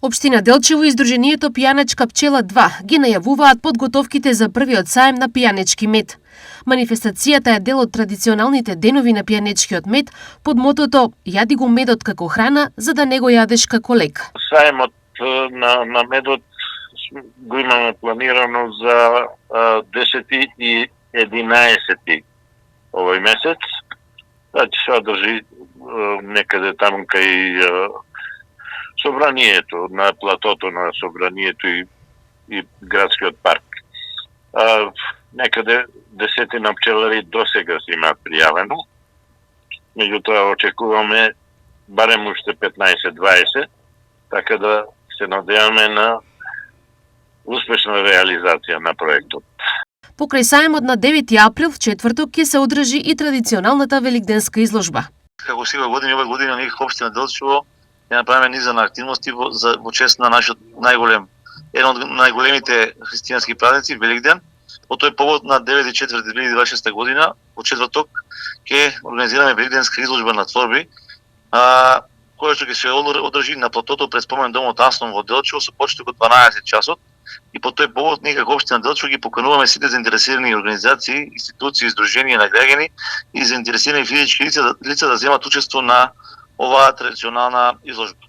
Општина Делчево и Сдруженијето Пијанечка пчела 2 ги најавуваат подготовките за првиот саем на пијанечки мед. Манифестацијата е дел од традиционалните денови на пијанечкиот мед под мотото "Јади го медот како храна, за да не го јадеш како лек". Саемот на медот го имаме планирано за 10 и 11 овој месец. Значи се одржи некаде таму кај собранието, на платото на собранието и градскиот парк. Некаде десетина пчелари досега се имаат пријавено. Меѓутоа очекуваме барем уште 15-20, така да се надеваме на успешна реализација на проектот. Покрај саемот на 9 април, в четврток ќе се одржи и традиционалната великденска изложба. Како секоја година, оваа година ние општина Делчево ја направиме низа на активности во чест на нашиот еден од најголемите христијански празници, Великден. По тој повод на 9.4.2026 година, во четврток, ќе организираме великденска изложба на творби, која што ќе се одржи на платото пред спомен домот Ансон во Делчево со почеток од 12 часот. И по тој повод ние како општина Делчево ги покануваме сите заинтересирани организации, институции, здруженија на граѓани и заинтересирани физички лица да земат учество на оваа традиционална изложба.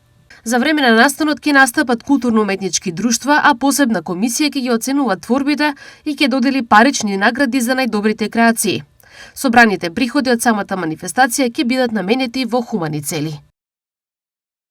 За време на настанот ќе настапат културно-уметнички друштва, а посебна комисија ќе ги оценува творбите и ќе додели парични награди за најдобрите креации. Собраните приходи од самата манифестација ќе бидат наменети во хумани цели.